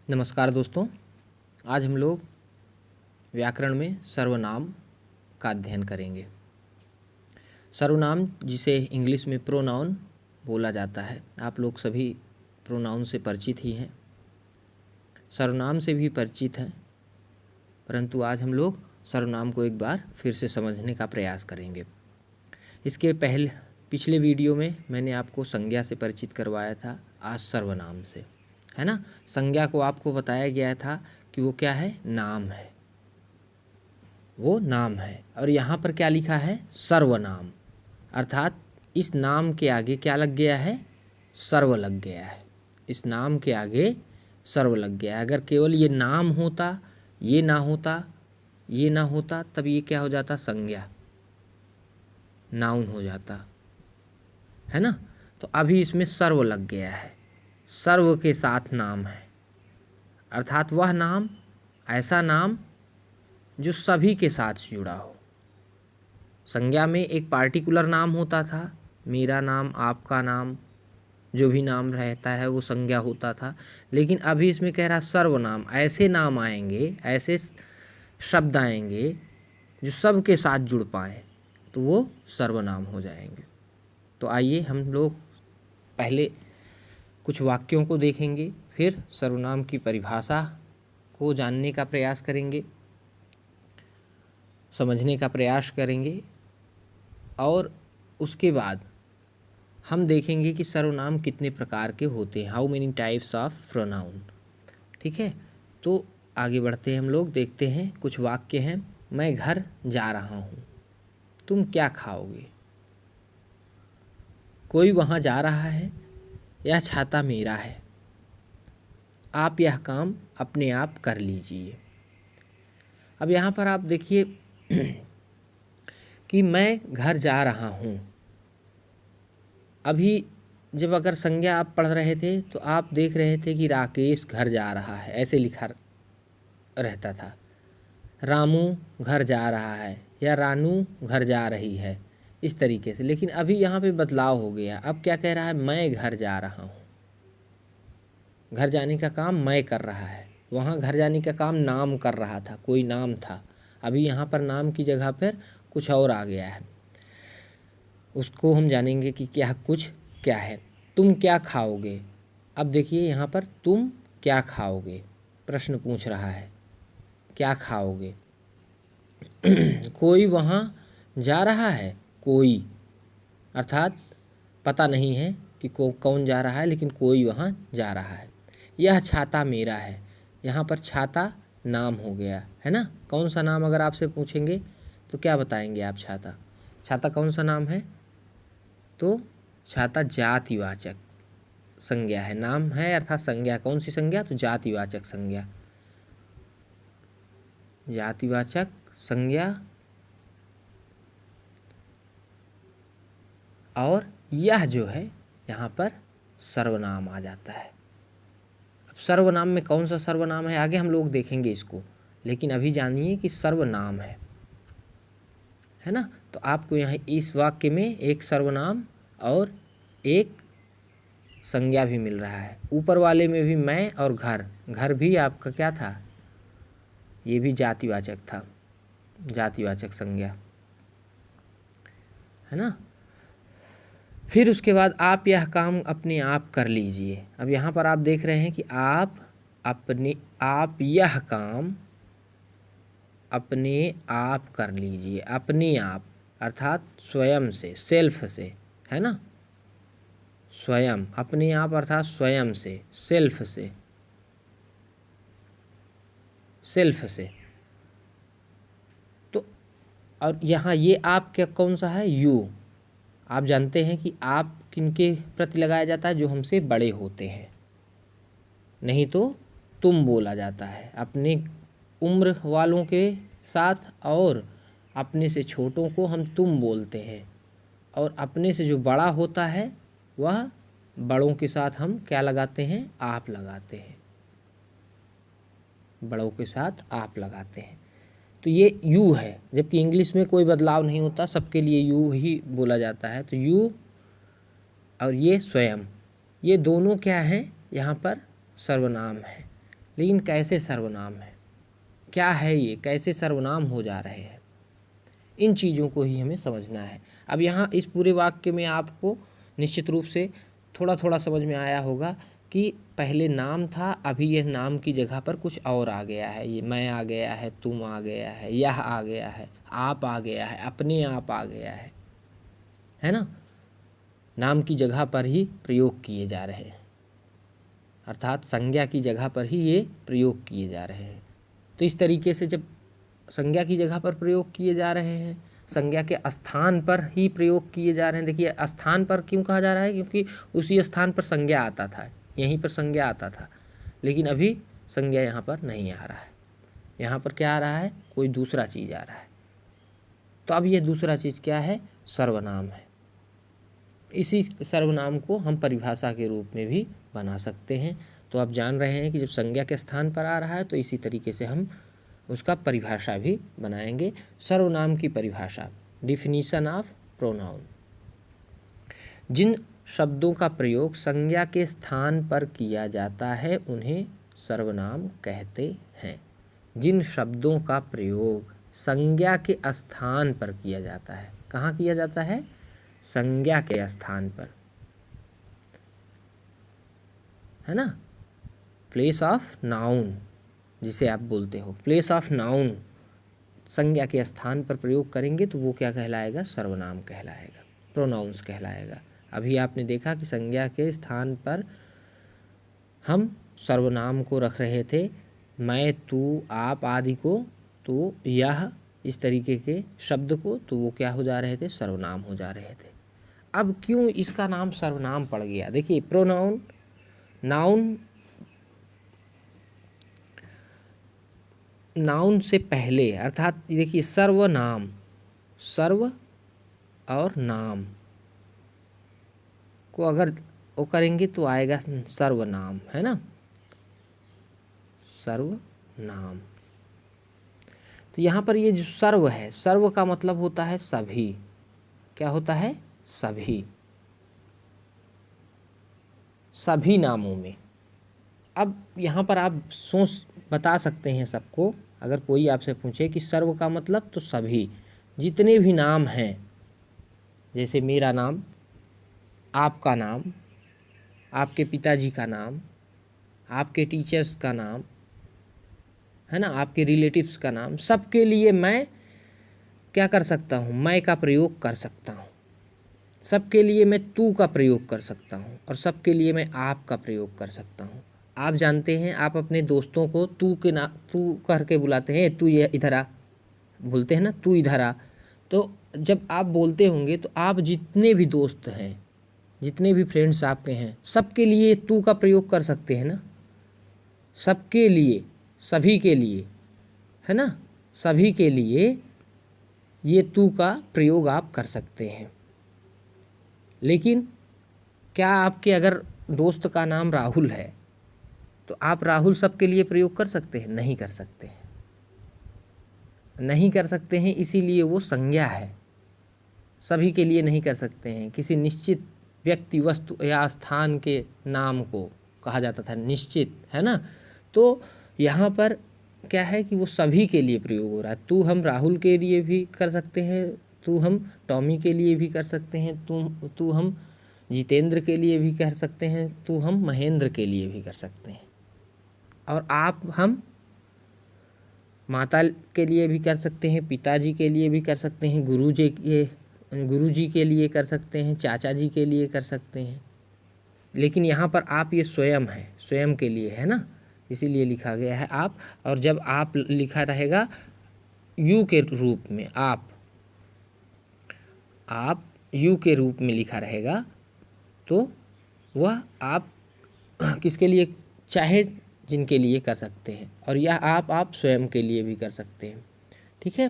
नमस्कार दोस्तों, आज हम लोग व्याकरण में सर्वनाम का अध्ययन करेंगे। सर्वनाम जिसे इंग्लिश में प्रोनाउन बोला जाता है, आप लोग सभी प्रोनाउन से परिचित ही हैं, सर्वनाम से भी परिचित हैं, परंतु आज हम लोग सर्वनाम को एक बार फिर से समझने का प्रयास करेंगे। इसके पिछले वीडियो में मैंने आपको संज्ञा से परिचित करवाया था, आज सर्वनाम से, है ना। संज्ञा को आपको बताया गया था कि वो क्या है, नाम है, वो नाम है। और यहाँ पर क्या लिखा है, सर्वनाम, अर्थात इस नाम के आगे क्या लग गया है, सर्व लग गया है। इस नाम के आगे सर्व लग गया है। अगर केवल ये नाम होता, ये ना होता, ये ना होता, तब ये क्या हो जाता, संज्ञा, नाउन हो जाता, है ना। तो अभी इसमें सर्व लग गया है, सर्व के साथ नाम है, अर्थात वह नाम, ऐसा नाम जो सभी के साथ जुड़ा हो। संज्ञा में एक पार्टिकुलर नाम होता था, मेरा नाम, आपका नाम, जो भी नाम रहता है वो संज्ञा होता था। लेकिन अभी इसमें कह रहा सर्वनाम, ऐसे नाम आएंगे, ऐसे शब्द आएंगे जो सब के साथ जुड़ पाएँ, तो वो सर्वनाम हो जाएंगे। तो आइए हम लोग पहले कुछ वाक्यों को देखेंगे, फिर सर्वनाम की परिभाषा को जानने का प्रयास करेंगे, समझने का प्रयास करेंगे, और उसके बाद हम देखेंगे कि सर्वनाम कितने प्रकार के होते हैं, how many types of pronoun. ठीक है, तो आगे बढ़ते हैं हम लोग, देखते हैं कुछ वाक्य हैं। मैं घर जा रहा हूँ, तुम क्या खाओगे? कोई वहाँ जा रहा है, यह छाता मेरा है, आप यह काम अपने आप कर लीजिए। अब यहाँ पर आप देखिए कि मैं घर जा रहा हूँ। अभी जब अगर संज्ञा आप पढ़ रहे थे तो आप देख रहे थे कि राकेश घर जा रहा है, ऐसे लिखा रहता था। रामू घर जा रहा है या रानू घर जा रही है, इस तरीके से। लेकिन अभी यहाँ पे बदलाव हो गया, अब क्या कह रहा है, मैं घर जा रहा हूँ। घर जाने का काम मैं कर रहा है, वहाँ घर जाने का काम नाम कर रहा था, कोई नाम था। अभी यहाँ पर नाम की जगह पर कुछ और आ गया है, उसको हम जानेंगे कि क्या है। तुम क्या खाओगे? अब देखिए यहाँ पर तुम क्या खाओगे, प्रश्न पूछ रहा है, क्या खाओगे। कोई वहाँ जा रहा है, कोई, अर्थात पता नहीं है कि कौन जा रहा है, लेकिन कोई वहाँ जा रहा है। यह छाता मेरा है, यहाँ पर छाता नाम हो गया, है ना। कौन सा नाम अगर आपसे पूछेंगे तो क्या बताएंगे आप? छाता, छाता कौन सा नाम है? तो छाता जातिवाचक संज्ञा है, नाम है अर्थात संज्ञा। कौन सी संज्ञा? तो जातिवाचक संज्ञा, जातिवाचक संज्ञा। और यह जो है यहाँ पर सर्वनाम आ जाता है। अब सर्वनाम में कौन सा सर्वनाम है आगे हम लोग देखेंगे इसको, लेकिन अभी जानिए कि सर्वनाम है ना। तो आपको यहाँ इस वाक्य में एक सर्वनाम और एक संज्ञा भी मिल रहा है। ऊपर वाले में भी मैं और घर, घर भी आपका क्या था, ये भी जातिवाचक था, जातिवाचक संज्ञा, है ना। फिर उसके बाद आप यह काम अपने आप कर लीजिए। अब यहाँ पर आप देख रहे हैं कि आप यह काम अपने आप कर लीजिए, अपने आप अर्थात स्वयं से, सेल्फ से, है ना। स्वयं, अपने आप अर्थात स्वयं से, सेल्फ से, सेल्फ से। तो और यहाँ ये आप क्या कौन सा है, यू। आप जानते हैं कि आप किनके प्रति लगाया जाता है, जो हमसे बड़े होते हैं, नहीं तो तुम बोला जाता है अपने उम्र वालों के साथ, और अपने से छोटों को हम तुम बोलते हैं, और अपने से जो बड़ा होता है वह बड़ों के साथ हम क्या लगाते हैं, आप लगाते हैं, बड़ों के साथ आप लगाते हैं। तो ये यू है, जबकि इंग्लिश में कोई बदलाव नहीं होता, सबके लिए यू ही बोला जाता है। तो यू और ये स्वयं, ये दोनों क्या हैं, यहाँ पर सर्वनाम है। लेकिन कैसे सर्वनाम है, क्या है ये, कैसे सर्वनाम हो जा रहे हैं, इन चीज़ों को ही हमें समझना है। अब यहाँ इस पूरे वाक्य में आपको निश्चित रूप से थोड़ा थोड़ा समझ में आया होगा कि पहले नाम था, अभी यह नाम की जगह पर कुछ और आ गया है। ये मैं आ गया है, तुम आ गया है, यह आ गया है, आप आ गया है, अपने आप आ गया है ना। नाम की जगह पर ही प्रयोग किए जा रहे हैं, अर्थात संज्ञा की जगह पर ही ये प्रयोग किए जा रहे हैं। तो इस तरीके से जब संज्ञा की जगह पर प्रयोग किए जा रहे हैं, संज्ञा के स्थान पर ही प्रयोग किए जा रहे हैं। देखिए स्थान पर क्यों कहा जा रहा है, क्योंकि उसी स्थान पर संज्ञा आता था, यहीं पर संज्ञा आता था, लेकिन अभी संज्ञा यहाँ पर नहीं आ रहा है। यहाँ पर क्या आ रहा है, कोई दूसरा चीज़ आ रहा है। तो अब ये दूसरा चीज़ क्या है, सर्वनाम है। इसी सर्वनाम को हम परिभाषा के रूप में भी बना सकते हैं। तो आप जान रहे हैं कि जब संज्ञा के स्थान पर आ रहा है तो इसी तरीके से हम उसका परिभाषा भी बनाएंगे। सर्वनाम की परिभाषा, डिफिनीशन ऑफ प्रोनाउन। जिन शब्दों का प्रयोग संज्ञा के स्थान पर किया जाता है उन्हें सर्वनाम कहते हैं। जिन शब्दों का प्रयोग संज्ञा के स्थान पर किया जाता है, कहाँ किया जाता है, संज्ञा के स्थान पर, है ना, प्लेस ऑफ नाउन जिसे आप बोलते हो, प्लेस ऑफ नाउन, संज्ञा के स्थान पर प्रयोग करेंगे तो वो क्या कहलाएगा, सर्वनाम कहलाएगा, प्रोनाउंस कहलाएगा। अभी आपने देखा कि संज्ञा के स्थान पर हम सर्वनाम को रख रहे थे, मैं, तू, आप आदि को, तो यह, इस तरीके के शब्द को, तो वो क्या हो जा रहे थे, सर्वनाम हो जा रहे थे। अब क्यों इसका नाम सर्वनाम पड़ गया, देखिए प्रोनाउन, नाउन, नाउन से पहले, अर्थात देखिए सर्वनाम, सर्व और नाम को अगर वो करेंगे तो आएगा सर्वनाम, है ना, सर्वनाम। तो यहाँ पर ये जो सर्व है, सर्व का मतलब होता है सभी, क्या होता है, सभी, सभी नामों में। अब यहाँ पर आप सोच बता सकते हैं सबको, अगर कोई आपसे पूछे कि सर्व का मतलब, तो सभी, जितने भी नाम हैं, जैसे मेरा नाम, आपका नाम, आपके पिताजी का नाम, आपके टीचर्स का नाम, है ना, आपके रिलेटिव्स का नाम, सबके लिए मैं क्या कर सकता हूँ, मैं का प्रयोग कर सकता हूँ। सबके लिए मैं तू का प्रयोग कर सकता हूँ और सबके लिए मैं आप का प्रयोग कर सकता हूँ। आप जानते हैं, आप अपने दोस्तों को तू के ना, तू करके बुलाते हैं, तू ये इधर आ, बोलते हैं ना, तू इधर आ। तो जब आप बोलते होंगे तो आप जितने भी दोस्त हैं, जितने भी फ्रेंड्स आपके हैं, सबके लिए तू का प्रयोग कर सकते हैं ना, सबके लिए, सभी के लिए, है ना, सभी के लिए ये तू का प्रयोग आप कर सकते हैं। लेकिन क्या आपके अगर दोस्त का नाम राहुल है तो आप राहुल सबके लिए प्रयोग कर सकते हैं, नहीं कर सकते हैं, नहीं कर सकते हैं, इसीलिए वो संज्ञा है, सभी के लिए नहीं कर सकते हैं। किसी निश्चित व्यक्ति, वस्तु या स्थान के नाम को कहा जाता था निश्चित, है ना। तो यहाँ पर क्या है कि वो सभी के लिए प्रयोग हो रहा है। तू हम राहुल के लिए भी कर सकते हैं, तू हम टॉमी के लिए भी कर सकते हैं, तू हम जितेंद्र के लिए भी कर सकते हैं, तू हम महेंद्र के लिए भी कर सकते हैं, और आप हम माता के लिए भी कर सकते हैं, पिताजी के लिए भी कर सकते हैं, गुरुजी के लिए कर सकते हैं, चाचा जी के लिए कर सकते हैं। लेकिन यहाँ पर आप ये स्वयं है, स्वयं के लिए है ना, इसीलिए लिखा गया है आप। और जब आप लिखा रहेगा यू के रूप में, आप यू के रूप में लिखा रहेगा, तो वह आप किसके लिए चाहे जिनके लिए कर सकते हैं, और यह आप स्वयं के लिए भी कर सकते हैं, ठीक है।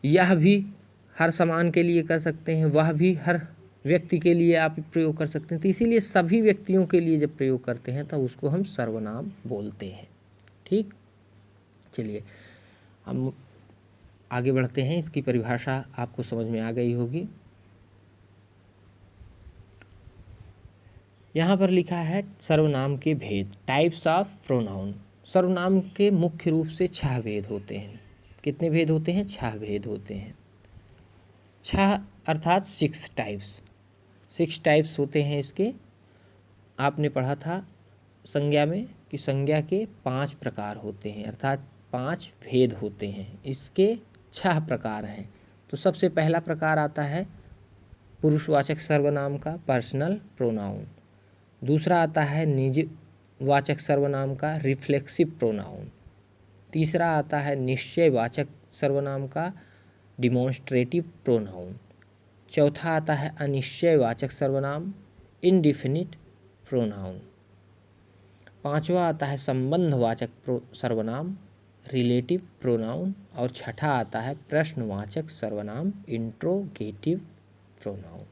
यह भी हर सामान के लिए कर सकते हैं, वह भी हर व्यक्ति के लिए आप प्रयोग कर सकते हैं। तो इसीलिए सभी व्यक्तियों के लिए जब प्रयोग करते हैं तो उसको हम सर्वनाम बोलते हैं, ठीक। चलिए हम आगे बढ़ते हैं, इसकी परिभाषा आपको समझ में आ गई होगी। यहाँ पर लिखा है सर्वनाम के भेद, टाइप्स ऑफ प्रोनाउन। सर्वनाम के मुख्य रूप से 6 भेद होते हैं। कितने भेद होते हैं? 6 भेद होते हैं। 6 अर्थात 6 टाइप्स। 6 टाइप्स होते हैं इसके। आपने पढ़ा था संज्ञा में कि संज्ञा के 5 प्रकार होते हैं, अर्थात 5 भेद होते हैं। इसके 6 प्रकार हैं। तो सबसे पहला प्रकार आता है पुरुषवाचक सर्वनाम का, पर्सनल प्रोनाउन। दूसरा आता है निजवाचक सर्वनाम का, रिफ्लेक्सिव प्रोनाउन। तीसरा आता है निश्चयवाचक सर्वनाम का, डिमॉन्स्ट्रेटिव प्रोनाउन। चौथा आता है अनिश्चयवाचक सर्वनाम, इंडिफिनिट प्रोनाउन। पांचवा आता है संबंधवाचक सर्वनाम, रिलेटिव प्रोनाउन। और छठा आता है प्रश्नवाचक सर्वनाम, इंट्रोगेटिव प्रोनाउन।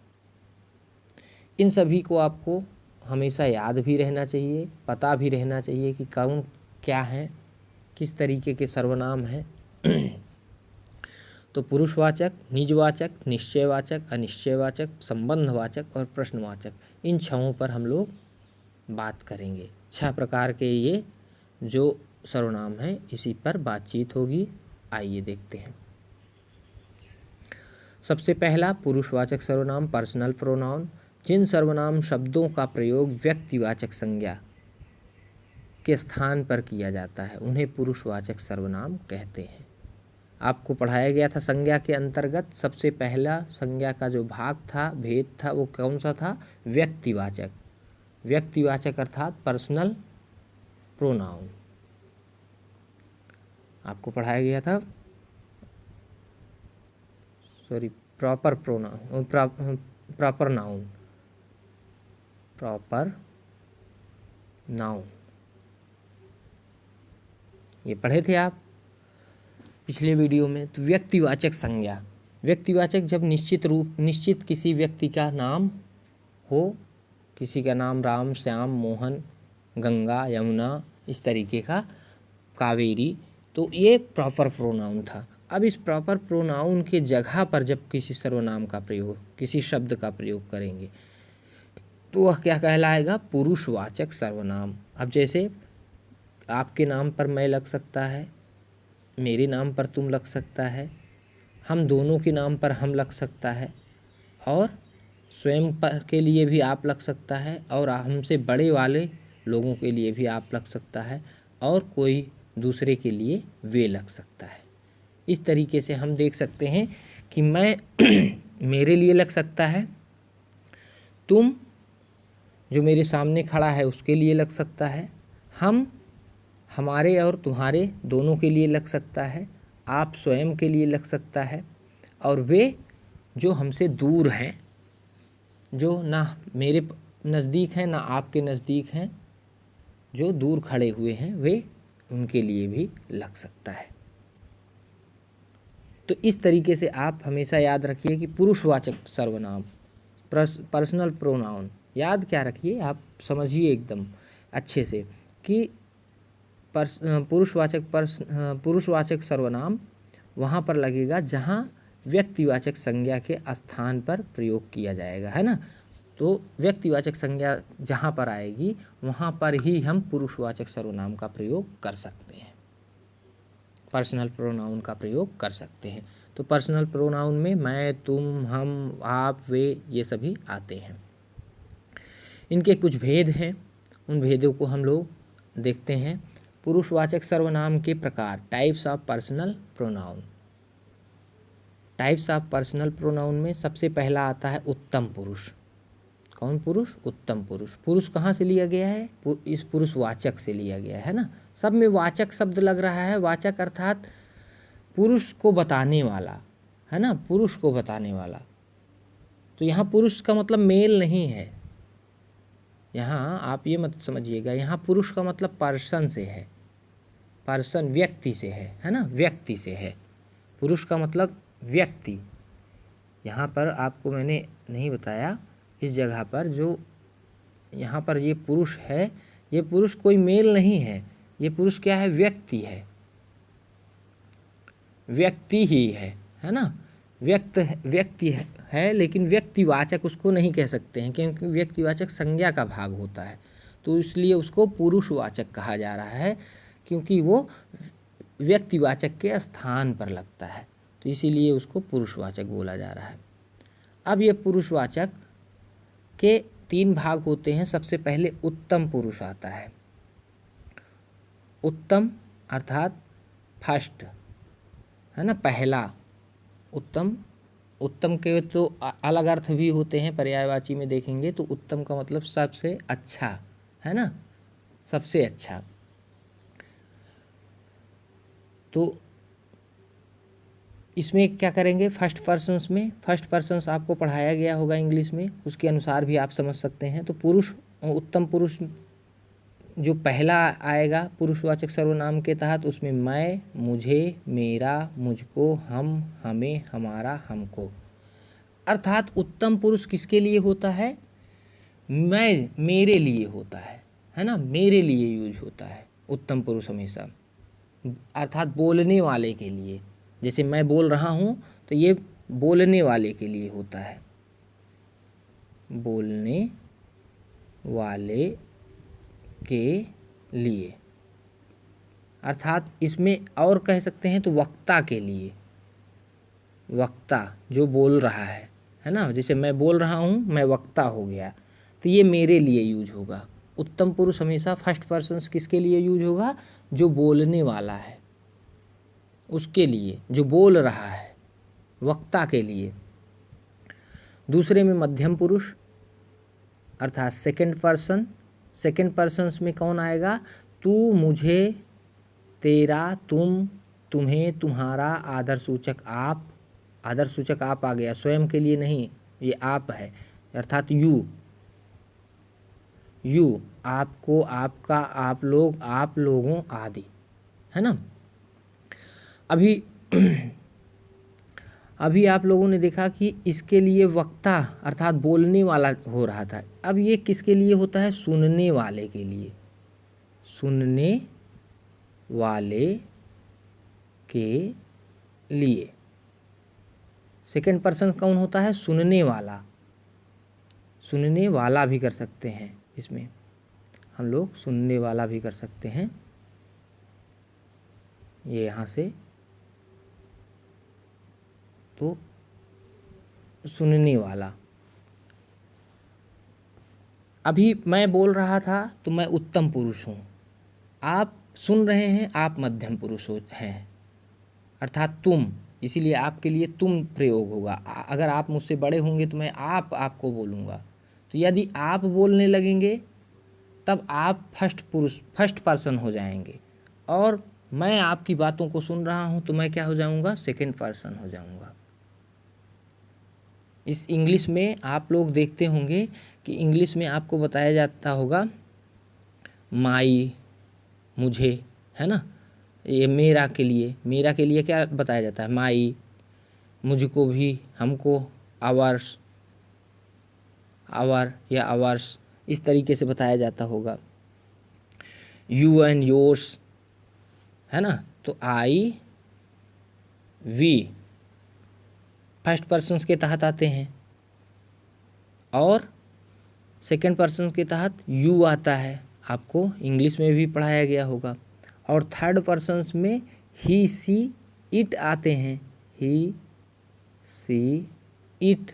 इन सभी को आपको हमेशा याद भी रहना चाहिए, पता भी रहना चाहिए कि कौन क्या है, किस तरीके के सर्वनाम हैं। तो पुरुषवाचक, निजवाचक, निश्चयवाचक, अनिश्चयवाचक, संबंधवाचक और प्रश्नवाचक, इन 6 पर हम लोग बात करेंगे। 6 प्रकार के ये जो सर्वनाम हैं इसी पर बातचीत होगी। आइए देखते हैं। सबसे पहला पुरुषवाचक सर्वनाम, पर्सनल प्रोनाउन। जिन सर्वनाम शब्दों का प्रयोग व्यक्तिवाचक संज्ञा के स्थान पर किया जाता है उन्हें पुरुषवाचक सर्वनाम कहते हैं। आपको पढ़ाया गया था संज्ञा के अंतर्गत सबसे पहला संज्ञा का जो भाग था, भेद था, वो कौन सा था? व्यक्तिवाचक। व्यक्तिवाचक अर्थात पर्सनल प्रोनाउन आपको पढ़ाया गया था। प्रॉपर प्रोनाउन, प्रॉपर नाउन ये पढ़े थे आप पिछले वीडियो में। तो व्यक्तिवाचक संज्ञा, व्यक्तिवाचक जब निश्चित किसी व्यक्ति का नाम हो, किसी का नाम राम, श्याम, मोहन, गंगा, यमुना, इस तरीके का, कावेरी, तो ये प्रॉपर प्रोनाउन था। अब इस प्रॉपर प्रोनाउन के जगह पर जब किसी सर्वनाम का प्रयोग, किसी शब्द का प्रयोग करेंगे तो वह क्या कहलाएगा? पुरुषवाचक सर्वनाम। अब जैसे आपके नाम पर मैं लग सकता है, मेरे नाम पर तुम लग सकता है, हम दोनों के नाम पर हम लग सकता है, और स्वयं पर के लिए भी आप लग सकता है, और हमसे बड़े वाले लोगों के लिए भी आप लग सकता है, और कोई दूसरे के लिए वे लग सकता है। इस तरीके से हम देख सकते हैं कि मैं मेरे लिए लग सकता है, तुम जो मेरे सामने खड़ा है उसके लिए लग सकता है, हम हमारे और तुम्हारे दोनों के लिए लग सकता है, आप स्वयं के लिए लग सकता है, और वे जो हमसे दूर हैं, जो ना मेरे नज़दीक हैं ना आपके नज़दीक हैं, जो दूर खड़े हुए हैं, वे उनके लिए भी लग सकता है। तो इस तरीके से आप हमेशा याद रखिए कि पुरुषवाचक सर्वनाम, पर्सनल प्रोनाउन, याद क्या रखिए, आप समझिए एकदम अच्छे से कि पुरुषवाचक सर्वनाम वहाँ पर लगेगा जहाँ व्यक्तिवाचक संज्ञा के स्थान पर प्रयोग किया जाएगा, है ना। तो व्यक्तिवाचक संज्ञा जहाँ पर आएगी वहाँ पर ही हम पुरुषवाचक सर्वनाम का प्रयोग कर सकते हैं, पर्सनल प्रोनाउन का प्रयोग कर सकते हैं। तो पर्सनल प्रोनाउन में मैं, तुम, हम, आप, वे, ये सभी आते हैं। इनके कुछ भेद हैं, उन भेदों को हम लोग देखते हैं। पुरुषवाचक सर्वनाम के प्रकार, types of personal pronoun. Types of personal pronoun में सबसे पहला आता है उत्तम पुरुष। कौन पुरुष? उत्तम पुरुष। पुरुष कहाँ से लिया गया है? इस पुरुषवाचक से लिया गया है ना। सब में वाचक शब्द लग रहा है। वाचक अर्थात पुरुष को बताने वाला, है ना, पुरुष को बताने वाला। तो यहाँ पुरुष का मतलब मेल नहीं है, यहाँ आप ये मत समझिएगा। यहाँ पुरुष का मतलब पर्सन से है, पर्सन व्यक्ति से है ना, व्यक्ति से है। पुरुष का मतलब व्यक्ति। यहाँ पर आपको मैंने नहीं बताया इस जगह पर, जो यहाँ पर ये पुरुष है, ये पुरुष कोई मेल नहीं है, ये पुरुष क्या है? व्यक्ति है, व्यक्ति ही है ना। व्यक्ति है, लेकिन व्यक्तिवाचक उसको नहीं कह सकते हैं, क्योंकि व्यक्तिवाचक संज्ञा का भाग होता है, तो इसलिए उसको पुरुषवाचक कहा जा रहा है क्योंकि वो व्यक्तिवाचक के स्थान पर लगता है, तो इसीलिए उसको पुरुषवाचक बोला जा रहा है। अब ये पुरुषवाचक के 3 भाग होते हैं। सबसे पहले उत्तम पुरुष आता है। उत्तम अर्थात फर्स्ट, है ना, पहला। उत्तम, उत्तम के तो अलग अर्थ भी होते हैं, पर्यायवाची में देखेंगे तो उत्तम का मतलब सबसे अच्छा, है ना, सबसे अच्छा। तो इसमें क्या करेंगे, फर्स्ट पर्सन्स में, फर्स्ट पर्सन्स आपको पढ़ाया गया होगा इंग्लिश में, उसके अनुसार भी आप समझ सकते हैं। तो पुरुष, उत्तम पुरुष जो पहला आएगा पुरुषवाचक सर्वनाम के तहत, उसमें मैं, मुझे, मेरा, मुझको, हम, हमें, हमारा, हमको। अर्थात उत्तम पुरुष किसके लिए होता है, मैं, मेरे लिए होता है ना, मेरे लिए यूज होता है उत्तम पुरुष हमेशा, अर्थात बोलने वाले के लिए। जैसे मैं बोल रहा हूँ तो ये बोलने वाले के लिए होता है, बोलने वाले के लिए। अर्थात इसमें और कह सकते हैं तो वक्ता के लिए, वक्ता जो बोल रहा है ना, जैसे मैं बोल रहा हूँ, मैं वक्ता हो गया, तो ये मेरे लिए यूज होगा। उत्तम पुरुष हमेशा फर्स्ट पर्सन किसके लिए यूज होगा, जो बोलने वाला है उसके लिए, जो बोल रहा है, वक्ता के लिए। दूसरे में मध्यम पुरुष अर्थात सेकंड पर्सन। सेकंड पर्सन्स में कौन आएगा, तू, मुझे, तेरा, तुम, तुम्हें, तुम्हारा, आदर सूचक आप। आदर सूचक आप आ गया, स्वयं के लिए नहीं, ये आप है, अर्थात यू, यू, आपको, आपका, आप लोग, आप लोगों आदि, है ना। अभी आप लोगों ने देखा कि इसके लिए वक्ता अर्थात बोलने वाला हो रहा था। अब ये किसके लिए होता है, सुनने वाले के लिए, सुनने वाले के लिए। सेकंड पर्सन कौन होता है, सुनने वाला। सुनने वाला भी कर सकते हैं, इसमें हम लोग सुनने वाला भी कर सकते हैं, ये यहाँ से, तो सुनने वाला। अभी मैं बोल रहा था तो मैं उत्तम पुरुष हूँ, आप सुन रहे हैं, आप मध्यम पुरुष हैं, अर्थात तुम, इसीलिए आपके लिए तुम प्रयोग होगा। अगर आप मुझसे बड़े होंगे तो मैं आपको बोलूँगा। तो यदि आप बोलने लगेंगे तब आप फर्स्ट पुरुष, फर्स्ट पर्सन हो जाएंगे, और मैं आपकी बातों को सुन रहा हूँ तो मैं क्या हो जाऊँगा, सेकंड पर्सन हो जाऊँगा। इस इंग्लिश में आप लोग देखते होंगे कि इंग्लिश में आपको बताया जाता होगा माई, मुझे, है ना, ये मेरा के लिए, मेरा के लिए क्या बताया जाता है, माई, मुझको भी, हमको आवर्स, आवर या आवर्स, इस तरीके से बताया जाता होगा। यू एंड योर्स, है ना, तो आई, वी फर्स्ट पर्सन्स के तहत आते हैं, और सेकंड पर्सन के तहत यू आता है, आपको इंग्लिश में भी पढ़ाया गया होगा। और थर्ड पर्सन्स में ही, सी, इट आते हैं, ही, सी, इट,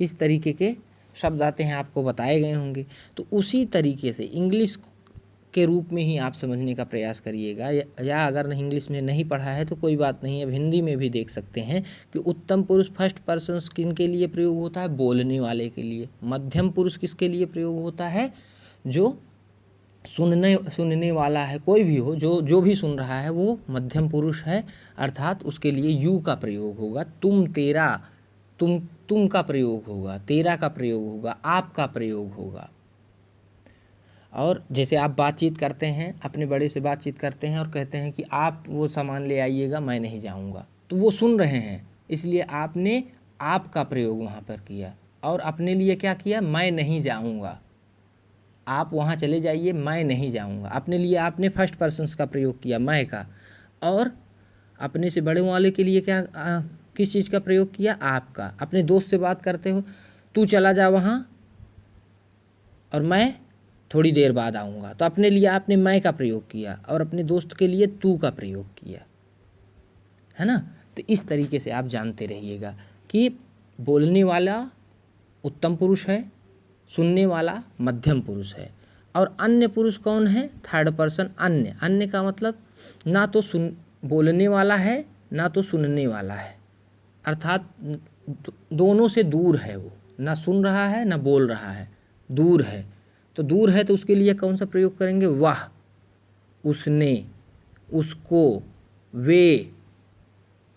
इस तरीके के शब्द आते हैं, आपको बताए गए होंगे। तो उसी तरीके से इंग्लिश के रूप में ही आप समझने का प्रयास करिएगा, या अगर इंग्लिश में नहीं पढ़ा है तो कोई बात नहीं, अब हिंदी में भी देख सकते हैं कि उत्तम पुरुष फर्स्ट पर्सन किन के लिए प्रयोग होता है, बोलने वाले के लिए। मध्यम पुरुष किसके लिए प्रयोग होता है, जो सुनने वाला है, कोई भी हो, जो भी सुन रहा है वो मध्यम पुरुष है, अर्थात उसके लिए यू का प्रयोग होगा। तुम, तेरा, तुम का प्रयोग होगा, तेरा का प्रयोग होगा, आप का प्रयोग होगा। और जैसे आप बातचीत करते हैं, अपने बड़े से बातचीत करते हैं और कहते हैं कि आप वो सामान ले आइएगा, मैं नहीं जाऊंगा, तो वो सुन रहे हैं, इसलिए आपने आप का प्रयोग वहाँ पर किया, और अपने लिए क्या किया, मैं नहीं जाऊंगा, आप वहाँ चले जाइए, मैं नहीं जाऊंगा। अपने लिए आपने फर्स्ट पर्सन्स का प्रयोग किया, मैं का, और अपने से बड़े वाले के लिए क्या किस चीज़ का प्रयोग किया, आपका। अपने दोस्त से बात करते हो, तू चला जा वहाँ और मैं थोड़ी देर बाद आऊँगा। तो अपने लिए आपने मैं का प्रयोग किया और अपने दोस्त के लिए तू का प्रयोग किया, है ना। तो इस तरीके से आप जानते रहिएगा कि बोलने वाला उत्तम पुरुष है, सुनने वाला मध्यम पुरुष है, और अन्य पुरुष कौन है, थर्ड पर्सन अन्य। अन्य का मतलब ना तो बोलने वाला है ना तो सुनने वाला है, अर्थात दोनों से दूर है, वो ना सुन रहा है ना बोल रहा है, दूर है। तो दूर है तो उसके लिए कौन सा प्रयोग करेंगे, वह, उसने, उसको, वे।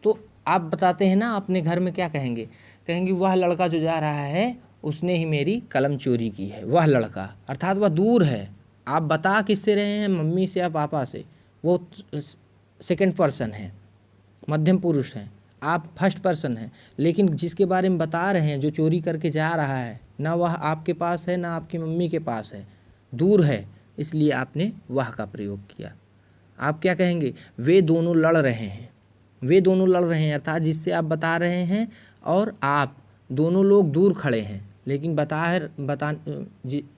तो आप बताते हैं ना अपने घर में क्या कहेंगे, कहेंगे वह लड़का जो जा रहा है उसने ही मेरी कलम चोरी की है, वह लड़का, अर्थात वह दूर है। आप बता किससे रहे हैं, मम्मी से या पापा से, वो सेकंड पर्सन है, मध्यम पुरुष है, आप फर्स्ट पर्सन हैं। लेकिन जिसके बारे में बता रहे हैं, जो चोरी करके जा रहा है, ना वह आपके पास है ना आपकी मम्मी के पास है, दूर है, इसलिए आपने वह का प्रयोग किया। आप क्या कहेंगे, वे दोनों लड़ रहे हैं, वे दोनों लड़ रहे हैं, अर्थात जिससे आप बता रहे हैं और आप दोनों लोग दूर खड़े हैं, लेकिन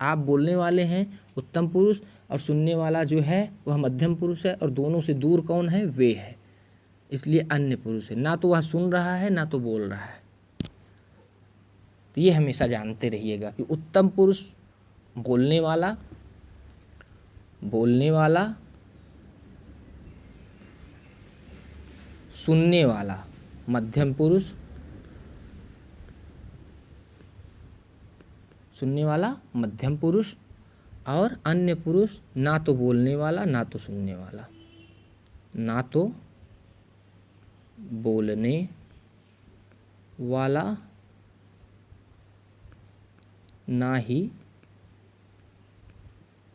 आप बोलने वाले हैं उत्तम पुरुष और सुनने वाला जो है वह मध्यम पुरुष है, और दोनों से दूर कौन है, वे है, इसलिए अन्य पुरुष है। ना तो वह सुन रहा है ना तो बोल रहा है। तो ये हमेशा जानते रहिएगा कि उत्तम पुरुष बोलने वाला, सुनने वाला मध्यम पुरुष, सुनने वाला मध्यम पुरुष, और अन्य पुरुष ना तो बोलने वाला ना तो सुनने वाला, ना तो बोलने वाला ना ही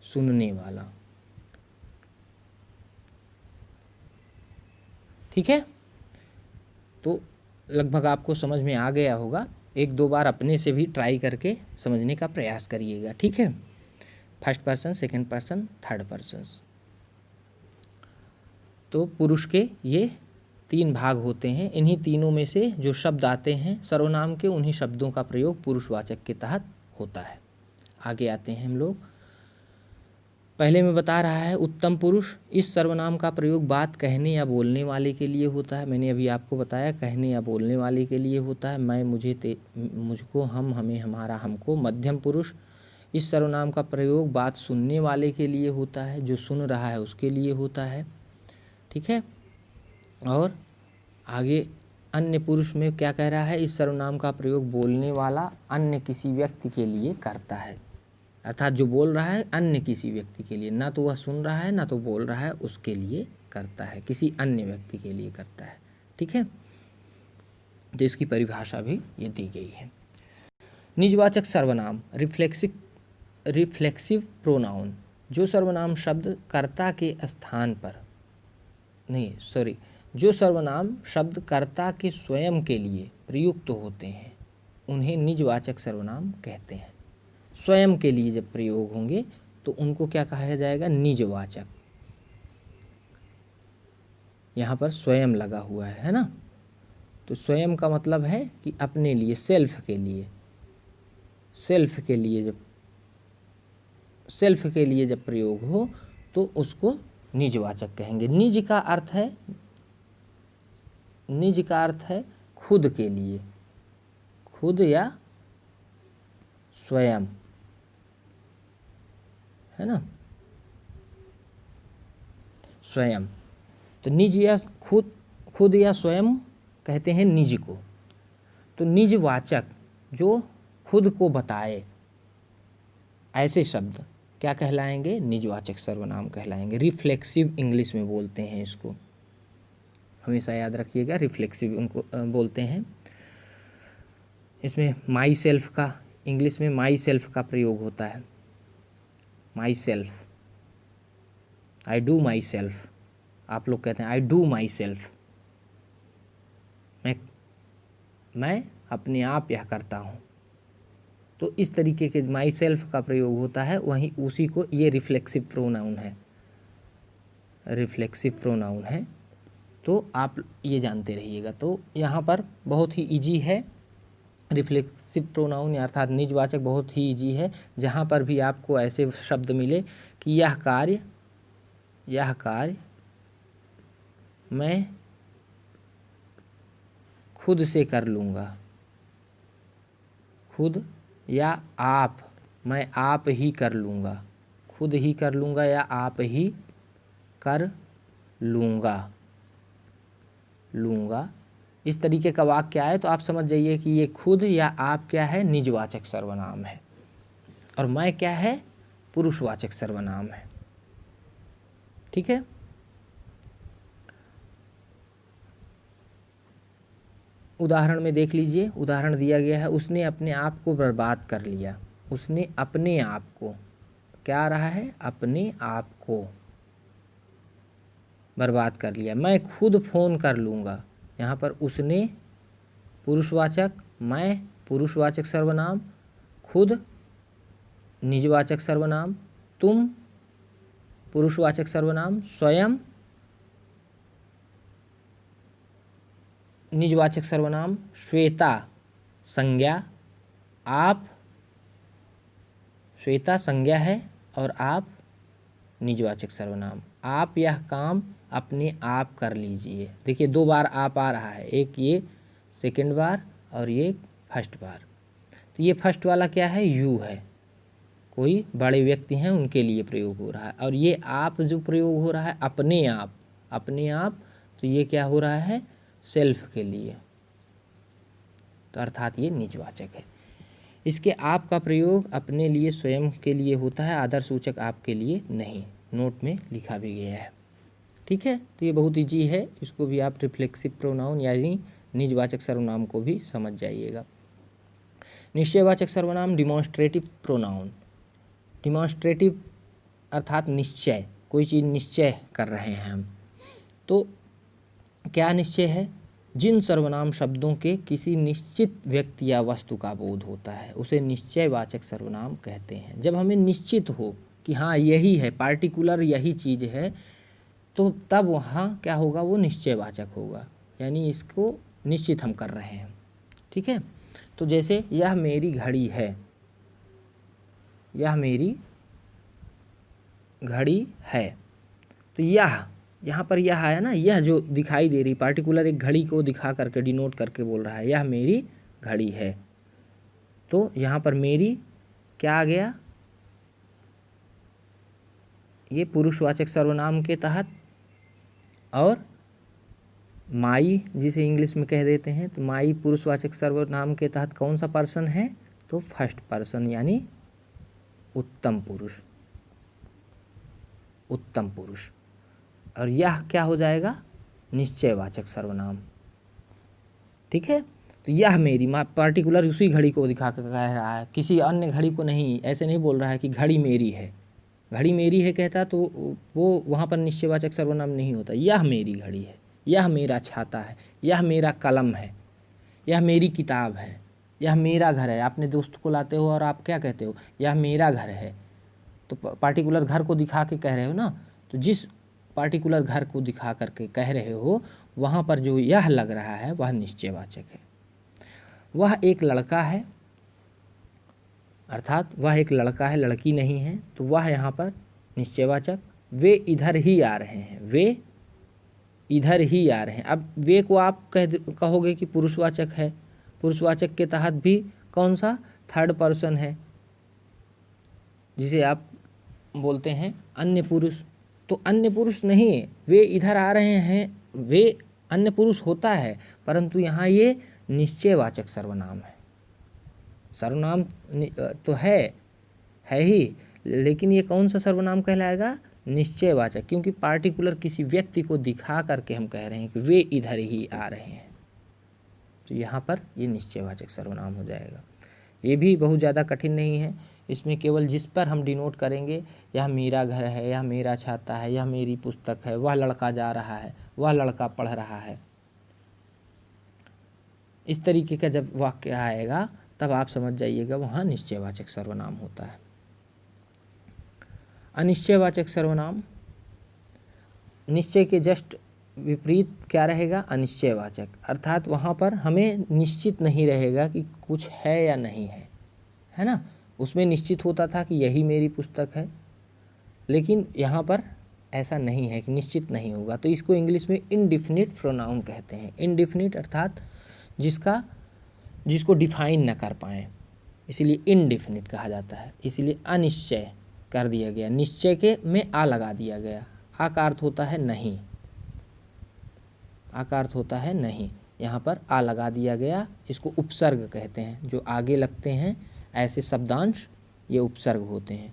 सुनने वाला। ठीक है, तो लगभग आपको समझ में आ गया होगा। एक दो बार अपने से भी ट्राई करके समझने का प्रयास करिएगा, ठीक है। First person, second person, third person. तो पुरुष के ये 3 भाग होते हैं। इन्हीं तीनों में से जो शब्द आते हैं सर्वनाम के, उन्हीं शब्दों का प्रयोग पुरुषवाचक के तहत होता है। आगे आते हैं हम लोग। पहले में बता रहा है उत्तम पुरुष, इस सर्वनाम का प्रयोग बात कहने या बोलने वाले के लिए होता है। मैंने अभी आपको बताया कहने या बोलने वाले के लिए होता है। मैं, मुझे, मुझको, हम, हमें, हमारा, हमको। मध्यम पुरुष, इस सर्वनाम का प्रयोग बात सुनने वाले के लिए होता है, जो सुन रहा है उसके लिए होता है, ठीक है। और आगे अन्य पुरुष में क्या कह रहा है, इस सर्वनाम का प्रयोग बोलने वाला अन्य किसी व्यक्ति के लिए करता है, अर्थात जो बोल रहा है अन्य किसी व्यक्ति के लिए, ना तो वह सुन रहा है ना तो बोल रहा है, उसके लिए करता है, किसी अन्य व्यक्ति के लिए करता है, ठीक है। तो इसकी परिभाषा भी ये दी गई है। निजवाचक सर्वनाम, रिफ्लेक्सिव प्रोनाउन, जो सर्वनाम शब्द कर्ता के स्थान पर जो सर्वनाम शब्द कर्ता के स्वयं के लिए प्रयुक्त होते हैं उन्हें निजवाचक सर्वनाम कहते हैं। स्वयं के लिए जब प्रयोग होंगे तो उनको क्या कहा जाएगा, निजवाचक। यहाँ पर स्वयं लगा हुआ है ना। तो स्वयं का मतलब है कि अपने लिए, सेल्फ के लिए जब प्रयोग हो तो उसको निजवाचक कहेंगे। निज का अर्थ है खुद के लिए, खुद या स्वयं, है ना, स्वयं। तो निज या खुद या स्वयं कहते हैं निज को। तो निजवाचक जो खुद को बताए, ऐसे शब्द क्या कहलाएंगे, निजवाचक सर्वनाम कहलाएंगे। रिफ्लेक्सिव इंग्लिश में बोलते हैं इसको, हमेशा याद रखिएगा, रिफ्लेक्सिव उनको बोलते हैं। इसमें माई सेल्फ का, इंग्लिश में माई सेल्फ का प्रयोग होता है। My self, I do my self, आप लोग कहते हैं आई डू माई सेल्फ, मैं अपने आप यह करता हूँ। तो इस तरीके के माई सेल्फ का प्रयोग होता है, वहीं उसी को, ये रिफ्लेक्सिव प्रोनाउन है। तो आप ये जानते रहिएगा। तो यहाँ पर बहुत ही इजी है, रिफ्लेक्सिव प्रोनाउन अर्थात निजवाचक बहुत ही इजी है। जहाँ पर भी आपको ऐसे शब्द मिले कि यह कार्य मैं खुद से कर लूँगा, खुद या मैं आप ही कर लूँगा, खुद ही कर लूँगा या आप ही कर लूँगा, इस तरीके का वाक्य आए तो आप समझ जाइए कि ये खुद या आप क्या है, निजवाचक सर्वनाम है, और मैं क्या है, पुरुषवाचक सर्वनाम है। ठीक है। उदाहरण में देख लीजिए, उदाहरण दिया गया है, उसने अपने आप को बर्बाद कर लिया। उसने अपने आप को, क्या आ रहा है, अपने आप को बर्बाद कर लिया। मैं खुद फ़ोन कर लूँगा, यहाँ पर उसने पुरुषवाचक, मैं पुरुषवाचक सर्वनाम, खुद निजवाचक सर्वनाम, तुम पुरुषवाचक सर्वनाम, स्वयं निजवाचक सर्वनाम, श्वेता संज्ञा, आप, श्वेता संज्ञा है और आप निजवाचक सर्वनाम। आप यह काम अपने आप कर लीजिए। देखिए 2 बार आप आ रहा है, एक ये सेकंड बार और ये फर्स्ट बार। तो ये फर्स्ट वाला क्या है, यू है, कोई बड़े व्यक्ति हैं उनके लिए प्रयोग हो रहा है, और ये आप जो प्रयोग हो रहा है अपने आप, तो ये क्या हो रहा है, सेल्फ के लिए, तो अर्थात ये निजवाचक है। इसके आप का प्रयोग अपने लिए, स्वयं के लिए होता है, आदर्शसूचक आप के लिए नहीं, नोट में लिखा भी गया है। ठीक है। तो ये बहुत ईजी है, इसको भी आप रिफ्लेक्सिव प्रोनाउन यानी निजवाचक सर्वनाम को भी समझ जाइएगा। निश्चयवाचक सर्वनाम, डिमॉन्स्ट्रेटिव प्रोनाउन। डिमॉन्स्ट्रेटिव अर्थात निश्चय, कोई चीज़ निश्चय कर रहे हैं हम, तो क्या निश्चय है, जिन सर्वनाम शब्दों के किसी निश्चित व्यक्ति या वस्तु का बोध होता है उसे निश्चयवाचक सर्वनाम कहते हैं। जब हमें निश्चित हो कि हाँ यही है, पार्टिकुलर यही चीज़ है, तो तब वहाँ क्या होगा, वो निश्चयवाचक होगा, यानी इसको निश्चित हम कर रहे हैं। ठीक है। तो जैसे यह मेरी घड़ी है, यह मेरी घड़ी है, तो यह, यहाँ पर यह आया ना, यह जो दिखाई दे रही पार्टिकुलर एक घड़ी को दिखा करके डिनोट करके बोल रहा है, यह मेरी घड़ी है, तो यहाँ पर मेरी क्या आ गया, ये पुरुषवाचक सर्वनाम के तहत, और माई जिसे इंग्लिश में कह देते हैं, तो माई पुरुषवाचक सर्वनाम के तहत कौन सा पर्सन है, तो फर्स्ट पर्सन यानी उत्तम पुरुष, उत्तम पुरुष। और यह क्या हो जाएगा, निश्चयवाचक सर्वनाम। ठीक है। तो यह मेरी, पार्टिकुलर उसी घड़ी को दिखा कर कह रहा है, किसी अन्य घड़ी को नहीं, ऐसे नहीं बोल रहा है कि घड़ी मेरी है, घड़ी मेरी है कहता तो वो वहाँ पर निश्चयवाचक सर्वनाम नहीं होता। यह मेरी घड़ी है, यह मेरा छाता है, यह मेरा कलम है, यह मेरी किताब है, यह मेरा घर है। अपने दोस्त को लाते हो और आप क्या कहते हो, यह मेरा घर है, तो पार्टिकुलर घर को दिखा के कह रहे हो ना, तो जिस पार्टिकुलर घर को दिखा करके कह रहे हो वहाँ पर जो यह लग रहा है वह निश्चयवाचक है। वह एक लड़का है, अर्थात वह एक लड़का है, लड़की नहीं है, तो वह यहाँ पर निश्चयवाचक। वे इधर ही आ रहे हैं, वे इधर ही आ रहे हैं। अब वे को आप कहोगे कि पुरुषवाचक है, पुरुषवाचक के तहत भी कौन सा, थर्ड पर्सन है, जिसे आप बोलते हैं अन्य पुरुष, तो अन्य पुरुष नहीं है, वे इधर आ रहे हैं, वे अन्य पुरुष होता है, परंतु यहाँ ये निश्चयवाचक सर्वनाम है। सर्वनाम तो है ही, लेकिन ये कौन सा सर्वनाम कहलाएगा, निश्चयवाचक, क्योंकि पार्टिकुलर किसी व्यक्ति को दिखा करके हम कह रहे हैं कि वे इधर ही आ रहे हैं, तो यहाँ पर ये निश्चयवाचक सर्वनाम हो जाएगा। ये भी बहुत ज़्यादा कठिन नहीं है, इसमें केवल जिस पर हम डिनोट करेंगे, यह मेरा घर है, यह मेरा छाता है, यह मेरी पुस्तक है, वह लड़का जा रहा है, वह लड़का पढ़ रहा है, इस तरीके का जब वाक्य आएगा तब आप समझ जाइएगा वहाँ निश्चयवाचक सर्वनाम होता है। अनिश्चयवाचक सर्वनाम, निश्चय के जस्ट विपरीत क्या रहेगा, अनिश्चयवाचक। अर्थात वहाँ पर हमें निश्चित नहीं रहेगा कि कुछ है या नहीं है, है ना। उसमें निश्चित होता था कि यही मेरी पुस्तक है, लेकिन यहाँ पर ऐसा नहीं है कि निश्चित नहीं होगा। तो इसको इंग्लिश में इनडिफिनिट प्रोनाउन कहते हैं। इनडिफिनिट अर्थात जिसको डिफाइन न कर पाएँ, इसीलिए इनडिफिनिट कहा जाता है। इसीलिए अनिश्चय कर दिया गया, निश्चय के में आ लगा दिया गया। आ का अर्थ होता है नहीं, आ का अर्थ होता है नहीं, यहाँ पर आ लगा दिया गया। इसको उपसर्ग कहते हैं। जो आगे लगते हैं ऐसे शब्दांश, ये उपसर्ग होते हैं।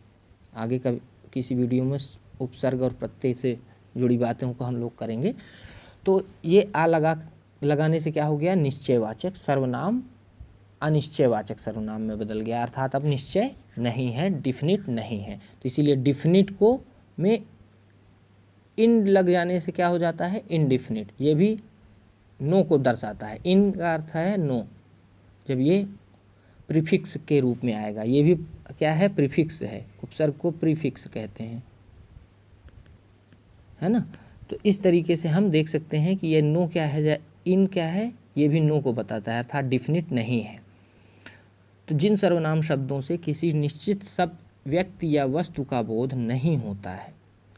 आगे का किसी वीडियो में उपसर्ग और प्रत्यय से जुड़ी बातों को हम लोग करेंगे। तो ये आ लगाने से क्या हो गया, निश्चयवाचक सर्वनाम अनिश्चयवाचक सर्वनाम में बदल गया। अर्थात अब निश्चय नहीं है, डिफिनिट नहीं है। तो इसीलिए डिफिनिट को में इन लग जाने से क्या हो जाता है, इनडिफिनिट। ये भी नो को दर्शाता है। इन का अर्थ है नो, जब ये प्रीफिक्स के रूप में आएगा। ये भी क्या है, प्रीफिक्स है। उपसर्ग को प्रीफिक्स कहते हैं, है ना। तो इस तरीके से हम देख सकते हैं कि ये नो क्या है, इन क्या है, ये भी नो को बताता है, अर्थात डिफिनिट नहीं है। तो जिन सर्वनाम शब्दों से किसी निश्चित सब व्यक्ति या वस्तु का बोध नहीं होता है,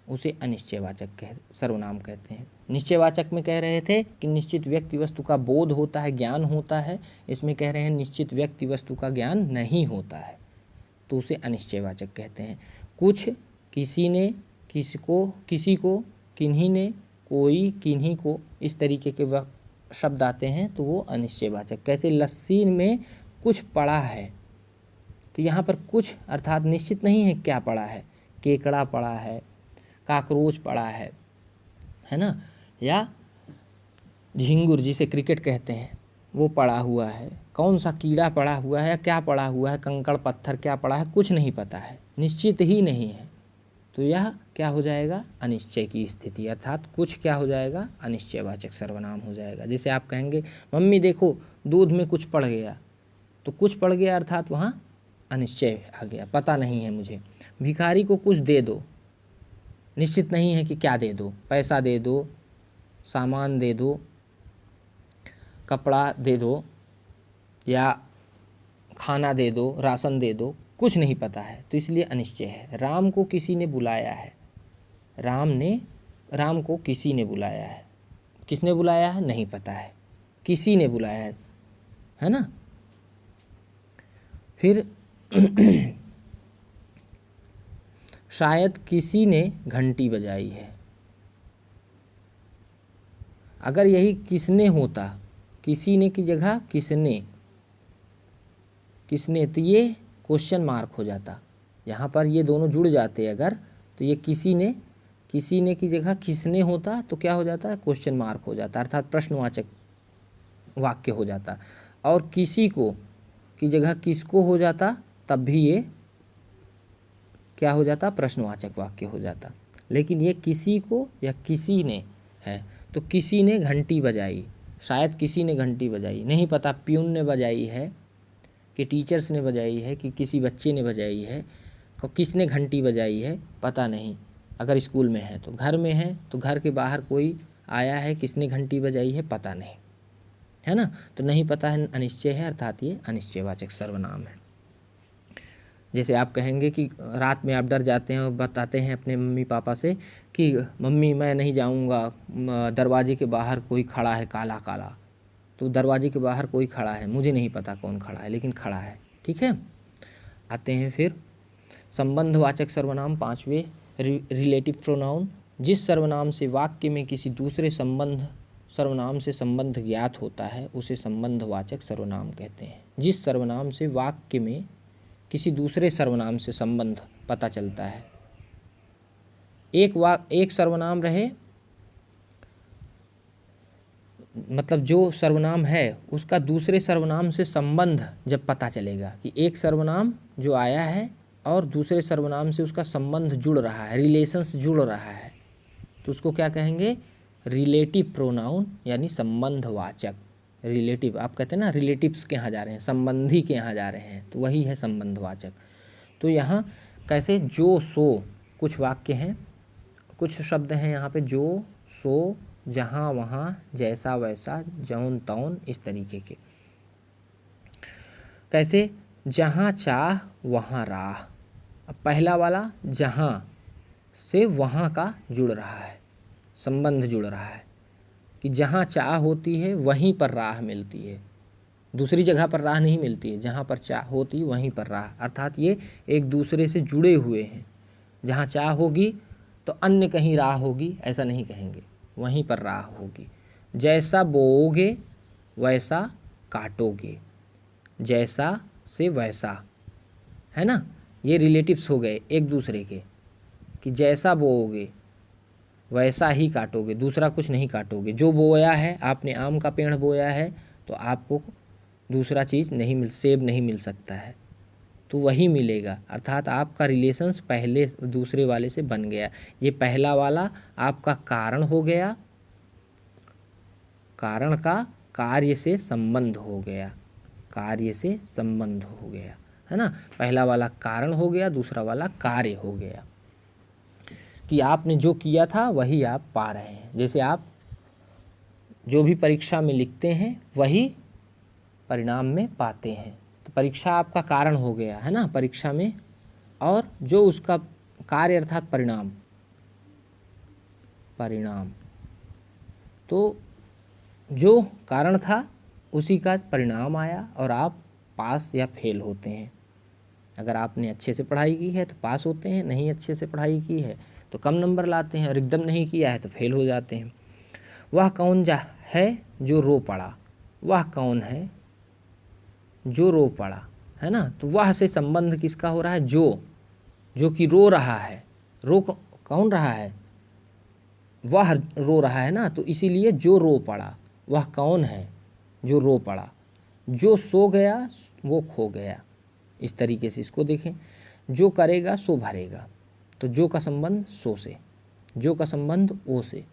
उसे अनिश्चयवाचक सर्वनाम कहते हैं। निश्चयवाचक में कह रहे थे कि निश्चित व्यक्ति वस्तु का बोध होता है, ज्ञान होता है। इसमें कह रहे हैं निश्चित व्यक्ति वस्तु का ज्ञान नहीं होता है, तो उसे अनिश्चयवाचक कहते हैं। कुछ, किसी ने, किसी को, किन्हीं ने, कोई, किन्हीं को, इस तरीके के शब्द आते हैं तो वो अनिश्चयवाचक। कैसे, लस्सी में कुछ पड़ा है, तो यहाँ पर कुछ अर्थात निश्चित नहीं है क्या पड़ा है। केकड़ा पड़ा है, काकरोच पड़ा है ना, या झिंगुर जिसे क्रिकेट कहते हैं वो पड़ा हुआ है। कौन सा कीड़ा पड़ा हुआ है, क्या पड़ा हुआ है, कंकड़ पत्थर क्या पड़ा है, कुछ नहीं पता है, निश्चित ही नहीं है। तो यह क्या हो जाएगा, अनिश्चय की स्थिति। अर्थात कुछ क्या हो जाएगा, अनिश्चयवाचक सर्वनाम हो जाएगा। जैसे आप कहेंगे मम्मी देखो दूध में कुछ पड़ गया, तो कुछ पड़ गया अर्थात वहाँ अनिश्चय आ गया, पता नहीं है मुझे। भिखारी को कुछ दे दो, निश्चित नहीं है कि क्या दे दो, पैसा दे दो, सामान दे दो, कपड़ा दे दो, या खाना दे दो, राशन दे दो, कुछ नहीं पता है, तो इसलिए अनिश्चय है। राम को किसी ने बुलाया है, राम को किसी ने बुलाया है, किसने बुलाया है नहीं पता है, किसी ने बुलाया है ना। फिर शायद किसी ने घंटी बजाई है। अगर यही किसने होता, किसी ने की जगह किसने, तो ये क्वेश्चन मार्क हो जाता। यहाँ पर ये दोनों जुड़ जाते अगर, तो ये किसी ने की जगह किसने होता तो क्या हो जाता, क्वेश्चन मार्क हो जाता, अर्थात प्रश्नवाचक वाक्य हो जाता। और किसी को की जगह किसको हो जाता, तब भी ये क्या हो जाता, प्रश्नवाचक वाक्य हो जाता। लेकिन ये किसी को या किसी ने है, तो किसी ने घंटी बजाई, शायद किसी ने घंटी बजाई, नहीं पता प्यून ने बजाई है कि टीचर्स ने बजाई है कि किसी बच्चे ने बजाई है, किसने घंटी बजाई है पता नहीं। अगर स्कूल में है तो, घर में है तो घर के बाहर कोई आया है, किसने घंटी बजाई है पता नहीं, है ना। तो नहीं पता है अनिश्चय है, अर्थात ये अनिश्चयवाचक सर्वनाम है। जैसे आप कहेंगे कि रात में आप डर जाते हैं और बताते हैं अपने मम्मी पापा से कि मम्मी मैं नहीं जाऊंगा, दरवाजे के बाहर कोई खड़ा है काला काला। तो दरवाजे के बाहर कोई खड़ा है, मुझे नहीं पता कौन खड़ा है, लेकिन खड़ा है, ठीक है। आते हैं फिर संबंधवाचक सर्वनाम, पांचवें रिलेटिव प्रोनाउन। जिस सर्वनाम से वाक्य में किसी दूसरे सर्वनाम से संबंध ज्ञात होता है उसे संबंधवाचक सर्वनाम कहते हैं। जिस सर्वनाम से वाक्य में किसी दूसरे सर्वनाम से संबंध पता चलता है, एक सर्वनाम रहे, मतलब जो सर्वनाम है उसका दूसरे सर्वनाम से संबंध जब पता चलेगा कि एक सर्वनाम जो आया है और दूसरे सर्वनाम से उसका संबंध जुड़ रहा है, रिलेशंस जुड़ रहा है, तो उसको क्या कहेंगे, रिलेटिव प्रोनाउन यानी संबंधवाचक। रिलेटिव, आप कहते हैं ना रिलेटिव्स के यहाँ जा रहे हैं, संबंधी के यहाँ जा रहे हैं, तो वही है संबंधवाचक। तो यहाँ कैसे, जो सो, कुछ वाक्य हैं, कुछ शब्द हैं यहाँ पे, जो सो जहाँ वहाँ, जैसा वैसा, जौन तौन, इस तरीके के। कैसे? जहाँ चाह वहाँ राह। अब पहला वाला जहाँ से वहाँ का जुड़ रहा है, संबंध जुड़ रहा है कि जहाँ चाह होती है वहीं पर राह मिलती है, दूसरी जगह पर राह नहीं मिलती है। जहाँ पर चाह होती है वहीं पर राह, अर्थात ये एक दूसरे से जुड़े हुए हैं। जहाँ चाह होगी तो अन्य कहीं राह होगी, ऐसा नहीं कहेंगे, वहीं पर राह होगी। जैसा बोओगे वैसा काटोगे, जैसा से वैसा, है ना, ये रिलेटिव्स हो गए एक दूसरे के, कि जैसा बोओगे वैसा ही काटोगे, दूसरा कुछ नहीं काटोगे। जो बोया है, आपने आम का पेड़ बोया है तो आपको दूसरा चीज़ नहीं मिल, सेब नहीं मिल सकता है, तो वही मिलेगा। अर्थात आपका रिलेशंस पहले दूसरे वाले से बन गया। ये पहला वाला आपका कारण हो गया, कारण का कार्य से संबंध हो गया, कार्य से संबंध हो गया, है ना। पहला वाला कारण हो गया, दूसरा वाला कार्य हो गया, कि आपने जो किया था वही आप पा रहे हैं। जैसे आप जो भी परीक्षा में लिखते हैं वही परिणाम में पाते हैं। तो परीक्षा आपका कारण हो गया, है ना, परीक्षा में, और जो उसका कार्य अर्थात परिणाम, परिणाम तो जो कारण था उसी का परिणाम आया और आप पास या फेल होते हैं। अगर आपने अच्छे से पढ़ाई की है तो पास होते हैं, नहीं अच्छे से पढ़ाई की है तो कम नंबर लाते हैं, और एकदम नहीं किया है तो फेल हो जाते हैं। वह कौन है जो रो पड़ा, वह कौन है जो रो पड़ा, है ना। तो वह से संबंध किसका हो रहा है? जो कि रो रहा है। कौन रहा है? वह रो रहा है ना, तो इसीलिए जो रो पड़ा। वह कौन है जो रो पड़ा? जो सो गया वो खो गया। इस तरीके से इसको देखें। जो करेगा सो भरेगा, तो जो का संबंध सो से, जो का संबंध ओ से।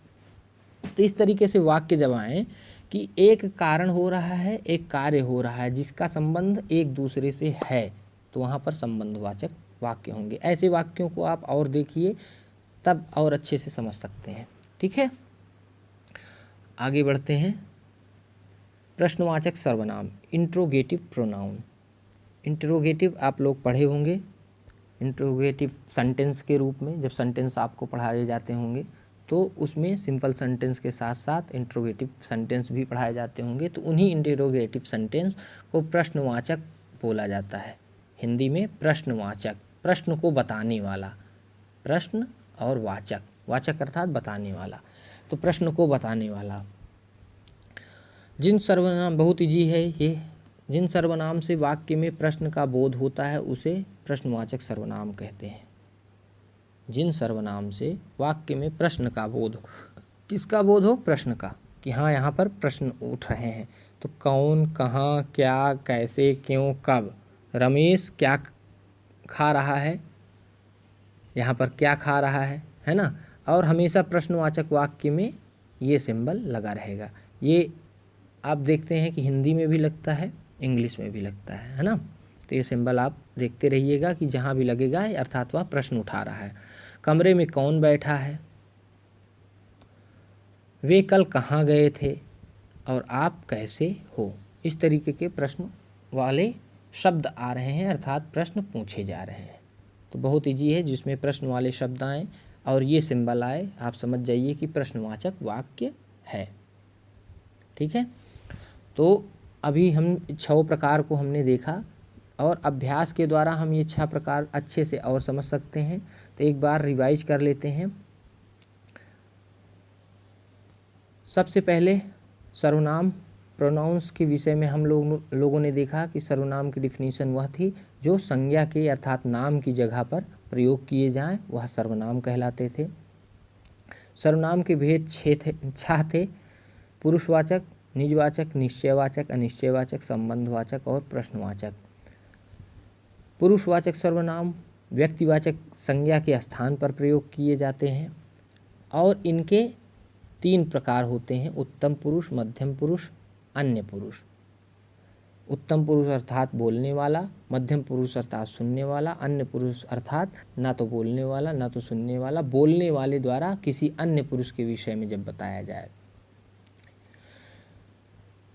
तो इस तरीके से वाक्य जब आए कि एक कारण हो रहा है, एक कार्य हो रहा है, जिसका संबंध एक दूसरे से है, तो वहाँ पर संबंधवाचक वाक्य होंगे। ऐसे वाक्यों को आप और देखिए, तब और अच्छे से समझ सकते हैं। ठीक है, आगे बढ़ते हैं। प्रश्नवाचक सर्वनाम, इंट्रोगेटिव प्रोनाउन। इंट्रोगेटिव आप लोग पढ़े होंगे, इंट्रोगेटिव सेंटेंस के रूप में। जब सेंटेंस आपको पढ़ाए जाते होंगे तो उसमें सिंपल सेंटेंस के साथ साथ इंट्रोगेटिव सेंटेंस भी पढ़ाए जाते होंगे। तो उन्हीं इंट्रोगेटिव सेंटेंस को प्रश्नवाचक बोला जाता है। हिंदी में प्रश्नवाचक, प्रश्न को बताने वाला, प्रश्न और वाचक, वाचक अर्थात बताने वाला, तो प्रश्न को बताने वाला। जिन सर्वनाम, बहुत ईजी है ये, जिन सर्वनाम से वाक्य में प्रश्न का बोध होता है उसे प्रश्नवाचक सर्वनाम कहते हैं। जिन सर्वनाम से वाक्य में प्रश्न का बोध हो, किसका बोध हो? प्रश्न का, कि हाँ यहाँ पर प्रश्न उठ रहे हैं। तो कौन, कहाँ, क्या, कैसे, क्यों, कब। रमेश क्या खा रहा है, यहाँ पर क्या खा रहा है ना। और हमेशा प्रश्नवाचक वाक्य में ये सिंबल लगा रहेगा। ये आप देखते हैं कि हिंदी में भी लगता है, इंग्लिश में भी लगता है ना। तो ये सिंबल आप देखते रहिएगा कि जहाँ भी लगेगा अर्थात वह प्रश्न उठा रहा है। कमरे में कौन बैठा है, वे कल कहाँ गए थे, और आप कैसे हो। इस तरीके के प्रश्न वाले शब्द आ रहे हैं, अर्थात प्रश्न पूछे जा रहे हैं। तो बहुत ईजी है, जिसमें प्रश्न वाले शब्द आए और ये सिंबल आए, आप समझ जाइए कि प्रश्नवाचक वाक्य है। ठीक है, तो अभी हम 6 प्रकार को हमने देखा, और अभ्यास के द्वारा हम ये 6 प्रकार अच्छे से और समझ सकते हैं। तो एक बार रिवाइज कर लेते हैं। सबसे पहले सर्वनाम प्रोनाउंस के विषय में हम लोगों ने देखा कि सर्वनाम की डिफिनीशन वह थी जो संज्ञा के अर्थात नाम की जगह पर प्रयोग किए जाएं, वह सर्वनाम कहलाते थे। सर्वनाम के भेद 6 थे: पुरुषवाचक, निजवाचक, निश्चयवाचक, अनिश्चयवाचक, संबंधवाचक और प्रश्नवाचक। पुरुषवाचक सर्वनाम व्यक्तिवाचक संज्ञा के स्थान पर प्रयोग किए जाते हैं, और इनके 3 प्रकार होते हैं: उत्तम पुरुष, मध्यम पुरुष, अन्य पुरुष। उत्तम पुरुष अर्थात बोलने वाला, मध्यम पुरुष अर्थात सुनने वाला, अन्य पुरुष अर्थात ना तो बोलने वाला ना तो सुनने वाला, बोलने वाले द्वारा किसी अन्य पुरुष के विषय में जब बताया जाए।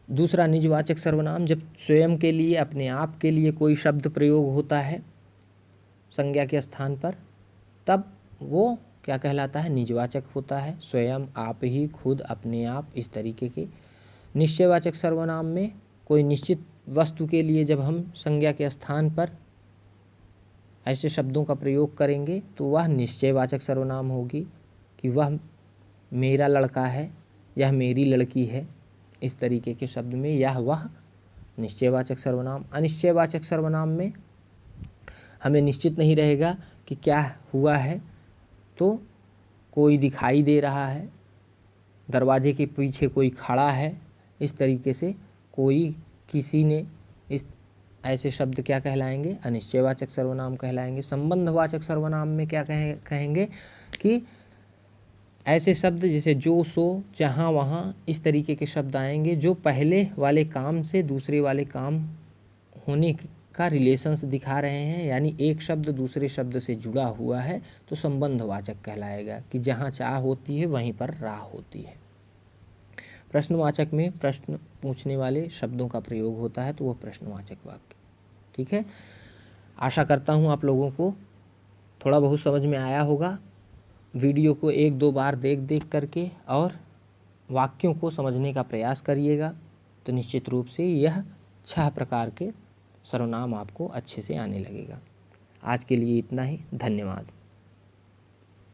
दूसरा निजवाचक सर्वनाम, जब स्वयं के लिए, अपने आप के लिए कोई शब्द प्रयोग होता है संज्ञा के स्थान पर, तब वो क्या कहलाता है, निजवाचक होता है। स्वयं, आप ही, खुद, अपने आप, इस तरीके के। निश्चयवाचक सर्वनाम में कोई निश्चित वस्तु के लिए जब हम संज्ञा के स्थान पर ऐसे शब्दों का प्रयोग करेंगे तो वह निश्चयवाचक सर्वनाम होगी, कि वह मेरा लड़का है, यह मेरी लड़की है, इस तरीके के शब्द में यह वह निश्चयवाचक सर्वनाम। अनिश्चयवाचक सर्वनाम में हमें निश्चित नहीं रहेगा कि क्या हुआ है, तो कोई दिखाई दे रहा है, दरवाजे के पीछे कोई खड़ा है, इस तरीके से कोई, किसी ने, इस ऐसे शब्द क्या कहलाएंगे, अनिश्चयवाचक सर्वनाम कहलाएंगे। संबंधवाचक सर्वनाम में क्या कहेंगे कि ऐसे शब्द जैसे जो, सो, जहाँ, वहाँ, इस तरीके के शब्द आएंगे जो पहले वाले काम से दूसरे वाले काम होने का रिलेशंस दिखा रहे हैं, यानी एक शब्द दूसरे शब्द से जुड़ा हुआ है, तो संबंधवाचक कहलाएगा, कि जहाँ चाह होती है वहीं पर राह होती है। प्रश्नवाचक में प्रश्न पूछने वाले शब्दों का प्रयोग होता है, तो वह प्रश्नवाचक वाक्य। ठीक है, आशा करता हूँ आप लोगों को थोड़ा बहुत समझ में आया होगा। वीडियो को 1-2 बार देख करके और वाक्यों को समझने का प्रयास करिएगा, तो निश्चित रूप से यह 6 प्रकार के सर्वनाम आपको अच्छे से आने लगेगा। आज के लिए इतना ही, धन्यवाद।